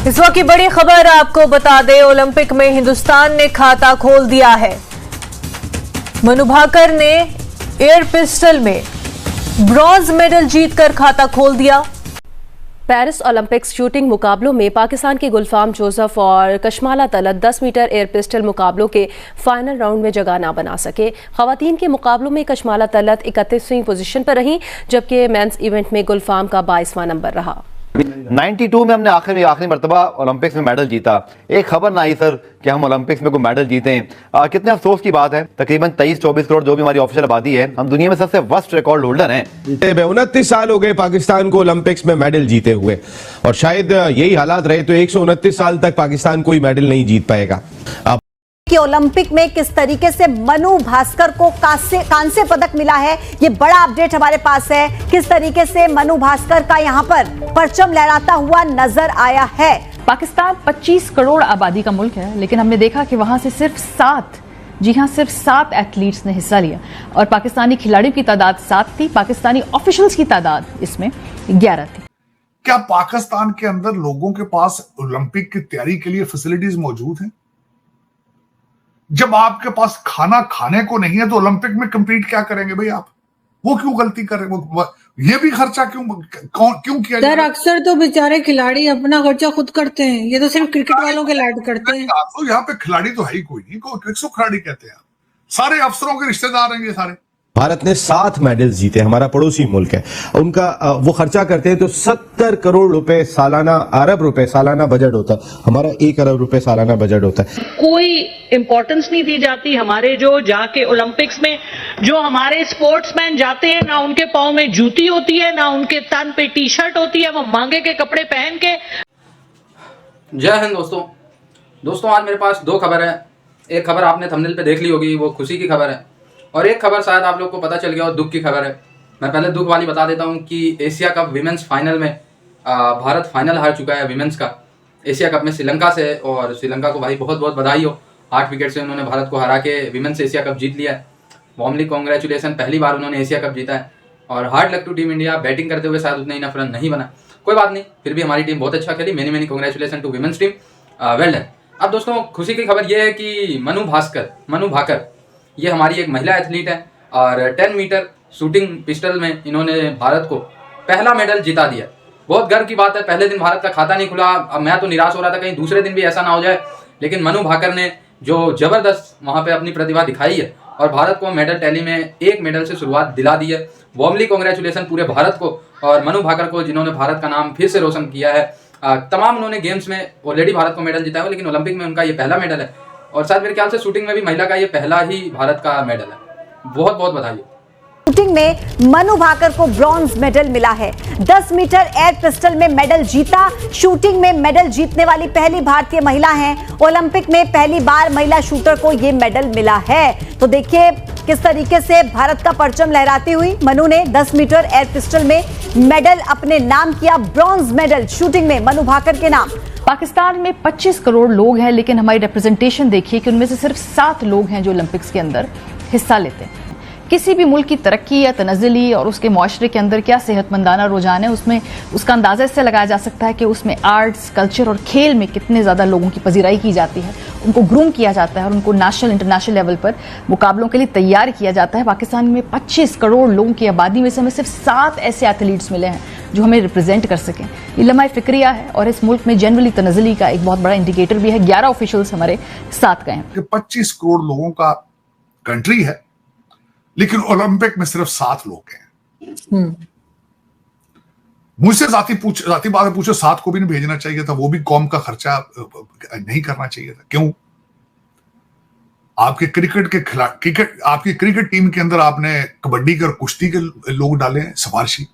इस वक्त की बड़ी खबर आपको बता दें, ओलंपिक में हिंदुस्तान ने खाता खोल दिया है। मनु भाकर ने एयर पिस्टल में ब्रॉन्ज मेडल जीतकर खाता खोल दिया। पेरिस ओलंपिक्स शूटिंग मुकाबलों में पाकिस्तान की गुलफाम जोसेफ और Kashmala Talat 10 metre air pistol मुकाबलों के फाइनल राउंड में जगह ना बना सके। खवातीन के मुकाबलों में कशमाला तलत 31वीं पोजीशन पर रहीं, जबकि मेंस इवेंट में गुलफाम का 22वां नंबर रहा। 92 में हमने आखिरी मरतबा ओलंपिक्स में मेडल जीता। एक खबर ना आई सर कि हम ओलंपिक्स में कोई मेडल जीते हैं। कितने अफसोस की बात है। तकरीबन 23-24 करोड़ जो भी हमारी ऑफिशियल आबादी है, हम दुनिया में सबसे वर्स्ट रिकॉर्ड होल्डर हैं। 29 साल हो गए पाकिस्तान को ओलंपिक्स में मेडल जीते हुए, और शायद यही हालात रहे तो 129 साल तक पाकिस्तान कोई मेडल नहीं जीत पाएगा। कि ओलंपिक में किस तरीके से मनु भास्कर को कांस्य पदक मिला है, ये बड़ा अपडेट हमारे पास है। किस तरीके से मनु भास्कर का यहां पर परचम लहराता हुआ नजर आया है। पाकिस्तान 25 करोड़ आबादी का मुल्क है, लेकिन हमने देखा कि वहां से सिर्फ 7 एथलीट्स ने हिस्सा लिया, और पाकिस्तानी खिलाड़ियों की तादाद 7 थी, पाकिस्तानी ऑफिशियल्स की तादाद इसमें 11 थी। क्या पाकिस्तान के अंदर लोगों के पास ओलंपिक की तैयारी के लिए फैसिलिटीज मौजूद हैं? जब आपके पास खाना खाने को नहीं है तो ओलंपिक में कंपीट क्या करेंगे भाई आप? वो क्यों गलती कर रहे हैं? ये भी खर्चा क्यों किया सर? अक्सर तो बेचारे खिलाड़ी अपना खर्चा खुद करते हैं, ये तो सिर्फ क्रिकेट वालों के लाड करते हैं। तो यहाँ पे खिलाड़ी तो है ही कोई नहीं, किसको खिलाड़ी कहते हैं? सारे अफसरों के रिश्तेदार हैं ये सारे। भारत ने 7 मेडल्स जीते, हमारा पड़ोसी मुल्क है, उनका वो खर्चा करते हैं तो 70 करोड़ रुपए सालाना, अरब रुपए सालाना बजट होता है। हमारा 1 अरब रुपए सालाना बजट होता है। कोई इंपॉर्टेंस नहीं दी जाती हमारे जो जाके ओलंपिक्स में जो हमारे स्पोर्ट्समैन जाते हैं, ना उनके पाँव में जूती होती है, ना उनके तन पे टी शर्ट होती है, वो मांगे के कपड़े पहन के। जय हिंद दोस्तों, आज मेरे पास 2 खबर है। एक खबर आपने थंबनेल पे देख ली होगी, वो खुशी की खबर है, और एक खबर शायद आप लोग को पता चल गया और दुख की खबर है। मैं पहले दुख वाली बता देता हूँ कि एशिया कप विमेंस फाइनल में भारत फाइनल हार चुका है विमेंस का, एशिया कप में श्रीलंका से। और श्रीलंका को भाई बहुत बहुत बधाई हो, 8 विकेट से उन्होंने भारत को हरा के विमेंस एशिया कप जीत लिया है। वार्मली कॉन्ग्रेचुलेसन, पहली बार उन्होंने एशिया कप जीता है। और hard luck to team India, batting करते हुए शायद उतना इनफ रन नहीं बना, कोई बात नहीं, फिर भी हमारी टीम बहुत अच्छा खेली। Many congratulation to women's team, well done. अब दोस्तों खुशी की खबर यह है कि मनु भाकर ये हमारी एक महिला एथलीट है, और 10 मीटर शूटिंग पिस्टल में इन्होंने भारत को पहला मेडल जिता दिया। बहुत गर्व की बात है। पहले दिन भारत का खाता नहीं खुला, अब मैं तो निराश हो रहा था कहीं दूसरे दिन भी ऐसा ना हो जाए, लेकिन मनु भाकर ने जो जबरदस्त वहां पे अपनी प्रतिभा दिखाई है और भारत को मेडल टैली में 1 मेडल से शुरुआत दिला दी है। वार्मली कॉन्ग्रेचुलेसन पूरे भारत को और मनु भाकर को, जिन्होंने भारत का नाम फिर से रोशन किया है। तमाम उन्होंने गेम्स में ऑलरेडी भारत को मेडल जिताया है, लेकिन ओलंपिक में उनका ये पहला मेडल है, और शायद मेरे ख्याल से शूटिंग में भी महिला का ये पहला ही भारत का मेडल है। बहुत बहुत बधाई। शूटिंग में मनु भाकर को ब्रॉन्ज मेडल मिला है। 10 मीटर एयर पिस्टल में मेडल जीता। शूटिंग में मेडल जीतने वाली पहली भारतीय महिला हैं। ओलंपिक में पहली बार महिला शूटर को यह मेडल मिला है। तो देखिए किस तरीके से भारत का परचम लहराती हुई मनु ने 10 मीटर एयर पिस्टल में मेडल अपने नाम किया। ब्रॉन्ज मेडल शूटिंग में मनु भाकर के नाम। पाकिस्तान में 25 करोड़ लोग हैं, लेकिन हमारी रिप्रेजेंटेशन देखिए कि उनमें से सिर्फ 7 लोग हैं जो ओलंपिक्स के अंदर हिस्सा लेते हैं। किसी भी मुल्क की तरक्की या तनज़्ज़ुली और उसके माशरे के अंदर क्या सेहतमंदाना रुझान है, उसमें उसका अंदाज़ा इससे लगाया जा सकता है कि उसमें आर्ट्स, कल्चर और खेल में कितने ज़्यादा लोगों की पजीराई की जाती है, उनको ग्रूम किया जाता है और उनको नेशनल इंटरनेशनल लेवल पर मुकाबलों के लिए तैयार किया जाता है। पाकिस्तान में 25 करोड़ लोगों की आबादी में से हमें सिर्फ 7 ऐसे एथलीट्स मिले हैं जो हमें रिप्रेजेंट कर सकें। ये लम्हा फिक्रिया है, और इस मुल्क में जनरली तनज़्ज़ुली का एक बहुत बड़ा इंडिकेटर भी है। 11 ऑफिशियल्स हमारे साथ गए हैं। 25 करोड़ लोगों का कंट्री है, लेकिन ओलंपिक में सिर्फ 7 लोग हैं। मुझसे जाती बात पूछो, 7 को भी नहीं भेजना चाहिए था, वो भी कौम का खर्चा नहीं करना चाहिए था। क्यों? आपके आपकी क्रिकेट टीम के अंदर आपने कबड्डी के और कुश्ती के लोग डाले हैं सिफारिशी।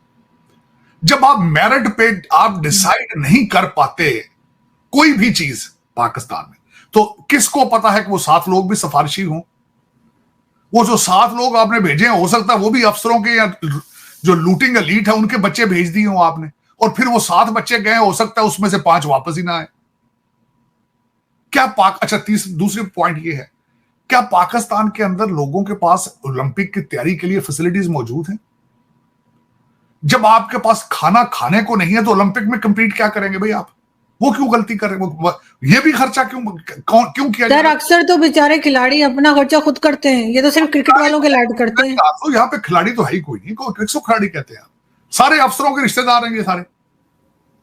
जब आप मेरिट पे आप डिसाइड नहीं कर पाते कोई भी चीज पाकिस्तान में, तो किसको पता है कि वो 7 लोग भी सिफारिशी हों? वो जो 7 लोग आपने भेजे हैं, हो सकता है वो भी अफसरों के या जो लूटिंग एलीट है उनके बच्चे भेज दिए हो आपने, और फिर वो 7 बच्चे गए, हो सकता है उसमें से 5 वापस ही ना आए। क्या दूसरी पॉइंट ये है, क्या पाकिस्तान के अंदर लोगों के पास ओलंपिक की तैयारी के लिए फैसिलिटीज मौजूद हैं? जब आपके पास खाना खाने को नहीं है तो ओलंपिक में कंपीट क्या करेंगे भाई आप? वो क्यों गलती कर रहे, वो ये भी खर्चा क्यों किया सर? अक्सर तो बेचारे खिलाड़ी अपना खर्चा खुद करते हैं, ये तो सिर्फ क्रिकेट वालों के लाड करते हैं। तो यहाँ पे खिलाड़ी तो है ही कोई नहीं, किसको खिलाड़ी कहते हैं? सारे अफसरों के रिश्तेदार हैं ये सारे।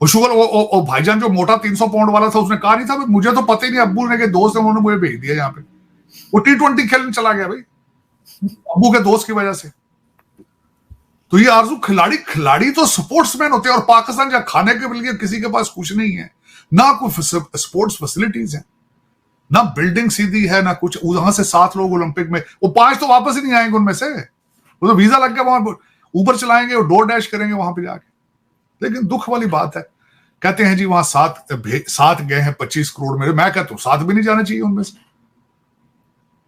वो शुगर वो भाईजान जो मोटा 300 पाउंड वाला था, उसने कहा नहीं था मुझे तो पता ही नहीं, अब्बू ने के दोस्त है उन्होंने मुझे भेज दिया यहाँ पे। वो T20 खेलने चला गया भाई, अब्बू के दोस्त की वजह से। तो ये आरजू, खिलाड़ी तो स्पोर्ट्समैन होते हैं, और पाकिस्तान जहां खाने के लिए किसी के पास कुछ नहीं है, ना कोई स्पोर्ट्स फैसिलिटीज है, ना बिल्डिंग सीधी है, ना कुछ। वहां से 7 लोग ओलंपिक में, वो 5 तो वापस ही नहीं आएंगे उनमें से, वो तो वीजा लग गया, वहां ऊपर चलाएंगे और डोर डैश करेंगे वहां पे जाके। लेकिन दुख वाली बात है, कहते हैं जी वहां 7 गए हैं 25 करोड़ में। मैं कहता हूं 7 भी नहीं जाना चाहिए उनमें से।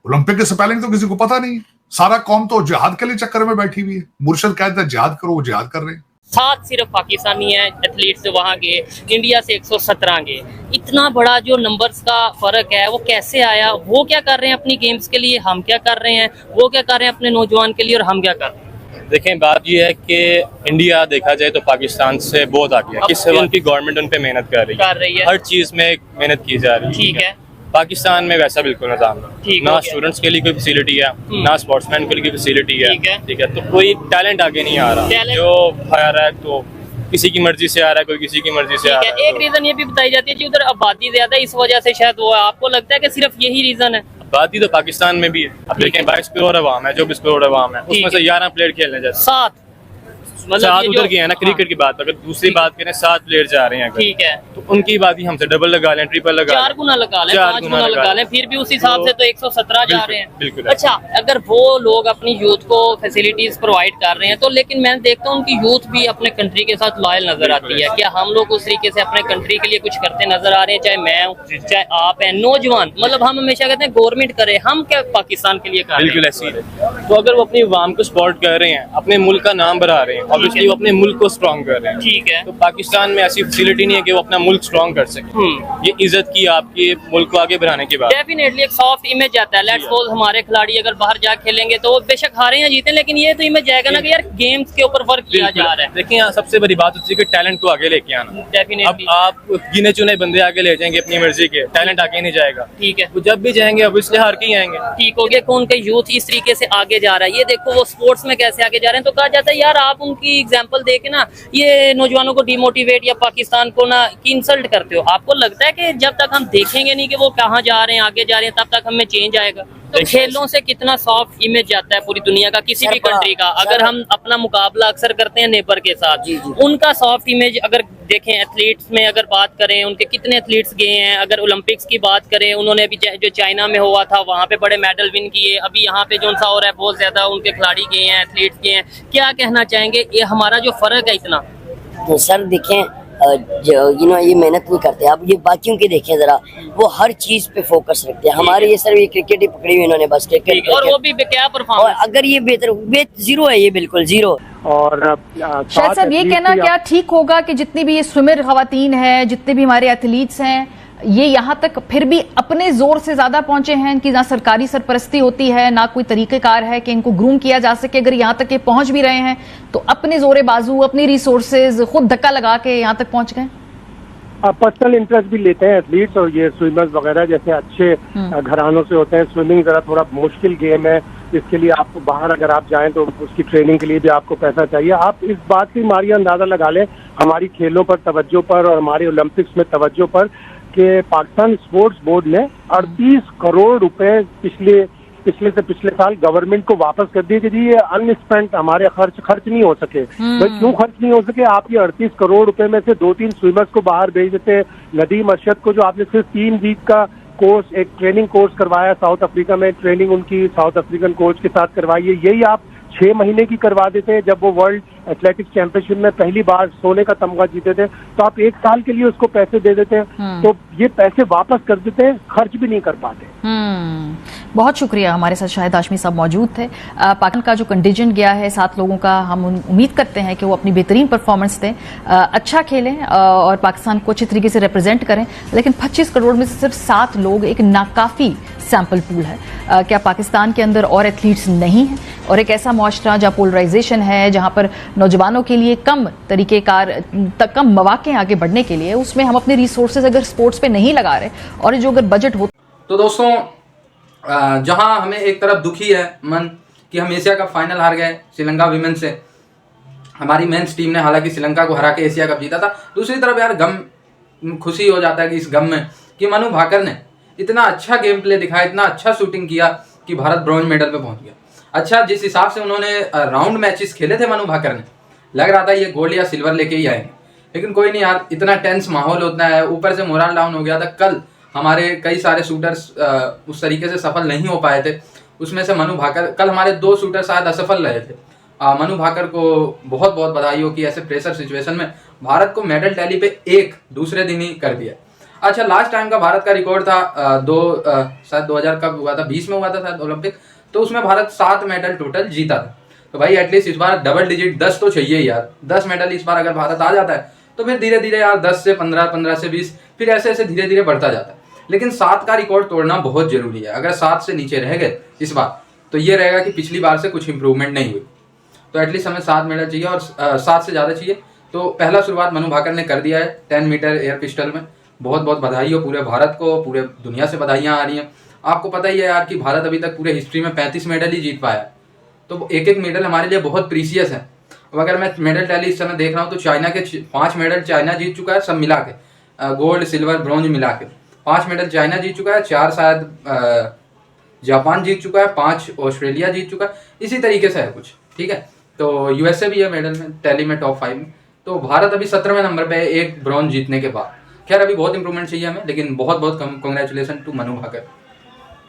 ओलंपिक के स्पेलिंग तो किसी को पता नहीं, सारा कौम तो जिहाद के लिए चक्कर में बैठी हुई है। मुर्शद कहता है जिहाद करो, वो जिहाद कर रहे हैं। 7 सिर्फ पाकिस्तानी है एथलीट्स वहां गए, इंडिया से 117 गए। इतना बड़ा जो नंबर्स का फर्क है वो कैसे आया? वो क्या कर रहे हैं अपनी गेम्स के लिए, हम क्या कर रहे हैं? वो क्या कर रहे हैं अपने नौजवान के लिए, और हम क्या कर रहे हैं? देखें, बात यह है कि इंडिया देखा जाए तो पाकिस्तान से बहुत आगे है। किस उनकी गवर्नमेंट उन पे मेहनत कर रही है, हर चीज में मेहनत की जा रही है। ठीक है, पाकिस्तान में वैसा बिल्कुल निजाम नहीं, ना स्टूडेंट्स के लिए कोई फैसिलिटी है, ना स्पोर्ट्समैन के लिए कोई फैसिलिटी है। ठीक है, तो कोई टैलेंट आगे नहीं आ रहा, जो आ रहा है तो किसी की मर्जी से आ रहा है, कोई किसी की मर्जी से आ रहा है। एक रीजन ये भी बताई जाती है कि उधर आबादी ज्यादा है, इस वजह से शायद वो है। आपको लगता है कि सिर्फ यही रीजन है? आबादी तो पाकिस्तान में भी है। अब देखें 22 करोड़ अवाम है, 24 करोड़ अवाम है, उसमें से 11 प्लेयर खेलने जाते, 7 मतलब उधर गए हैं ना। क्रिकेट की बात अगर दूसरी बात करें, 7 प्लेयर जा रहे हैं, ठीक है, तो उनकी बात ही हमसे डबल लगा लें, ट्रिपल लगा लें, 4 गुना लगा लें, 5 गुना लगा लें, फिर भी उस हिसाब से तो 117 जा रहे हैं। बिल्कुल। अच्छा, अगर वो लोग अपनी यूथ को फैसिलिटीज प्रोवाइड कर रहे हैं, तो लेकिन मैं देखता हूँ उनकी यूथ भी अपने कंट्री के साथ लॉयल नजर आती है। क्या हम लोग उस तरीके से अपने कंट्री के लिए कुछ करते नजर आ रहे हैं? चाहे मैं हूँ, चाहे आप हैं, नौजवान, मतलब हम हमेशा कहते हैं गवर्नमेंट करे, हम क्या पाकिस्तान के लिए कर रहे हैं? बिल्कुल ऐसी है। तो अगर वो अपनी अवाम को सपोर्ट कर रहे हैं, अपने मुल्क का नाम बढ़ा रहे हैं, ऑब्वियसली वो अपने मुल्क को स्ट्रॉन्ग कर रहे हैं। ठीक है, तो पाकिस्तान में ऐसी फैसिलिटी नहीं है कि वो अपना मुल्क स्ट्रॉन्ग कर सके। ये इज्जत की आपके मुल्क को आगे बढ़ाने के बाद डेफिनेटली एक सॉफ्ट इमेज आता है। लेट्स सपोज हमारे खिलाड़ी अगर बाहर जा खेलेंगे तो वो बेशक हारे या जीते, लेकिन ये तो इमेज जाएगा ना कि यार गेम्स के ऊपर वर्क किया जा रहा है। देखिए, यहाँ सबसे बड़ी बात होती है कि टैलेंट को आगे लेके आना। डेफिनेटली अब आप गिने चुने बंदे आगे ले जाएंगे अपनी मर्जी के, टैलेंट आगे नहीं जाएगा। ठीक है, वो जब भी जाएंगे अब इसलिए हार के ही आएंगे। ठीक हो गया कि उनका यूथ इस तरीके से आगे जा रहा है। ये देखो वो स्पोर्ट्स में कैसे आगे जा रहे हैं, तो कहा जाता है यार आप उनकी एग्जाम्पल देके ना ये नौजवानों को डिमोटिवेट या पाकिस्तान को ना की इंसल्ट करते हो। आपको लगता है कि जब तक हम देखेंगे नहीं कि वो कहाँ जा रहे हैं, आगे जा रहे हैं, तब तक हमें चेंज आएगा? तो खेलों से कितना सॉफ्ट इमेज जाता है पूरी दुनिया का, किसी भी कंट्री का। अगर हम अपना मुकाबला अक्सर करते हैं नेबर के साथ, उनका सॉफ्ट इमेज अगर देखें, एथलीट्स में अगर बात करें, उनके कितने एथलीट्स गए हैं। अगर ओलंपिक्स की बात करें, उन्होंने अभी जो चाइना में हुआ था वहाँ पे बड़े मेडल विन किए। अभी यहाँ पे जो सा हो रहा है बहुत ज्यादा उनके खिलाड़ी गए हैं, एथलीट्स गए हैं। क्या कहना चाहेंगे, ये हमारा जो फर्क है इतना? तो सर देखें, ये मेहनत नहीं करते। आप ये बाकियों की देखें जरा, वो हर चीज पे फोकस रखते हैं। हमारे ये सर ये क्रिकेट ही पकड़ी हुई इन्होंने, बस क्रिकेट, और वो भी क्या परफॉर्मेंस। अगर ये बेहतर जीरो है, ये बिल्कुल जीरो। और शायद साहब ये कहना क्या ठीक होगा कि जितनी भी ये स्विमर खवातीन है, जितने भी हमारे एथलीट्स हैं, ये यहाँ तक फिर भी अपने जोर से ज्यादा पहुंचे हैं, इनकी ना सरकारी सरपरस्ती होती है, ना कोई तरीकेकार है कि इनको ग्रूम किया जा सके। अगर यहाँ तक ये पहुंच भी रहे हैं तो अपने जोरे बाजू, अपनी रिसोर्सेज खुद धक्का लगा के यहाँ तक पहुंच गए। पर्सनल इंटरेस्ट भी लेते हैं एथलीट्स, और ये स्विमर्स वगैरह जैसे अच्छे घरानों से होते हैं। स्विमिंग जरा थोड़ा मुश्किल गेम है, इसके लिए आपको बाहर अगर आप जाएं तो उसकी ट्रेनिंग के लिए भी आपको पैसा चाहिए। आप इस बात की हमारी अंदाजा लगा लें, हमारी खेलों पर तवज्जो पर और हमारे ओलंपिक्स में तवज्जो पर, कि पाकिस्तान स्पोर्ट्स बोर्ड ने 38 करोड़ रुपए पिछले साल गवर्नमेंट को वापस कर दिए कि जी ये अनस्पेंट हमारे खर्च नहीं हो सके। भाई क्यों खर्च नहीं हो सके? आप ये 38 करोड़ रुपए में से 2-3 स्विमर्स को बाहर भेज देते। नदीम अरशद को जो आपने सिर्फ 3 वीक का कोर्स, एक ट्रेनिंग कोर्स करवाया साउथ अफ्रीका में, ट्रेनिंग उनकी साउथ अफ्रीकन कोच के साथ करवाई है, यही आप 6 महीने की करवा देते हैं। जब वो वर्ल्ड एथलेटिक्स चैंपियनशिप में पहली बार सोने का तमगा जीते थे, तो आप 1 साल के लिए उसको पैसे दे देते हैं, तो ये पैसे वापस कर देते हैं, खर्च भी नहीं कर पाते। बहुत शुक्रिया, हमारे साथ शाहिद हाशमी साहब मौजूद थे। पाकिस्तान का जो कंटिजेंट गया है 7 लोगों का, हम उम्मीद करते हैं कि वो अपनी बेहतरीन परफॉर्मेंस दें, अच्छा खेलें और पाकिस्तान को अच्छी तरीके से रिप्रेजेंट करें। लेकिन 25 करोड़ में से सिर्फ 7 लोग एक नाकाफी सैंपल पूल है। क्या पाकिस्तान के अंदर और एथलीट्स नहीं हैं? और एक ऐसा मुआशरा जहाँ पोलराइजेशन है, जहाँ पर नौजवानों के लिए कम तरीकेकार कम मौके आगे बढ़ने के लिए, उसमें हम अपने रिसोर्सेज अगर स्पोर्ट्स पे नहीं लगा रहे और जो अगर बजट हो। तो दोस्तों जहां हमें एक तरफ दुखी है मन कि हम एशिया कप फाइनल हार गए श्रीलंका विमेन से, हमारी मेंस टीम ने हालांकि श्रीलंका को हरा के एशिया कप जीता था, दूसरी तरफ यार गम खुशी हो जाता है कि इस गम में कि मनु भाकर ने इतना अच्छा गेम प्ले दिखाया, इतना अच्छा शूटिंग किया कि भारत ब्रॉन्ज मेडल पे पहुंच गया। अच्छा, जिस हिसाब से उन्होंने राउंड मैचेस खेले थे मनु भाकर ने, लग रहा था ये गोल्ड या सिल्वर लेके ही आएंगे, लेकिन कोई नहीं यार, इतना टेंस माहौल होता है, ऊपर से मोरल डाउन हो गया था। कल हमारे कई सारे शूटर्स उस तरीके से सफल नहीं हो पाए थे, उसमें से मनु भाकर, कल हमारे 2 शूटर शायद असफल रहे थे। मनु भाकर को बहुत बहुत बधाई हो कि ऐसे प्रेशर सिचुएशन में भारत को मेडल टैली पे एक दूसरे दिन ही कर दिया। अच्छा, लास्ट टाइम का भारत का रिकॉर्ड था शायद 2000 कब हुआ था, 20 में हुआ था शायद ओलंपिक, तो उसमें भारत 7 मेडल टोटल जीता था। तो भाई एटलीस्ट इस बार डबल डिजिट 10 तो चाहिए यार, 10 मेडल इस बार अगर भारत आ जाता है तो फिर धीरे धीरे यार 10 से 15, 15 से 20, फिर ऐसे ऐसे धीरे धीरे बढ़ता जाता है। लेकिन 7 का रिकॉर्ड तोड़ना बहुत जरूरी है। अगर 7 से नीचे रह गए इस बार तो ये रहेगा कि पिछली बार से कुछ इंप्रूवमेंट नहीं हुई। तो एटलीस्ट हमें 7 मेडल चाहिए और 7 से ज़्यादा चाहिए। तो पहला शुरुआत मनु भाकर ने कर दिया है 10 मीटर एयर पिस्टल में। बहुत बहुत बधाई हो पूरे भारत को, पूरे दुनिया से बधाइयाँ आ रही हैं। आपको पता ही है यार कि भारत अभी तक पूरे हिस्ट्री में 35 मेडल ही जीत पाया है, तो एक एक मेडल हमारे लिए बहुत प्रीसियस है। अब अगर मैं मेडल टैली इस समय देख रहा हूँ तो चाइना के 5 मेडल चाइना जीत चुका है, सब मिला के, गोल्ड सिल्वर ब्रॉन्ज मिला के 5 मेडल चाइना जीत चुका है, 4 शायद जापान जीत चुका है, 5 ऑस्ट्रेलिया जीत चुका है, इसी तरीके से है कुछ, ठीक है। तो यूएसए भी है मेडल में टैली में टॉप 5 में। तो भारत अभी 17वें नंबर पे है एक ब्रॉन्ज जीतने के बाद। खैर अभी बहुत इंप्रूवमेंट चाहिए हमें, लेकिन बहुत बहुत कंग्रेचुलेसन टू मनु भाकर।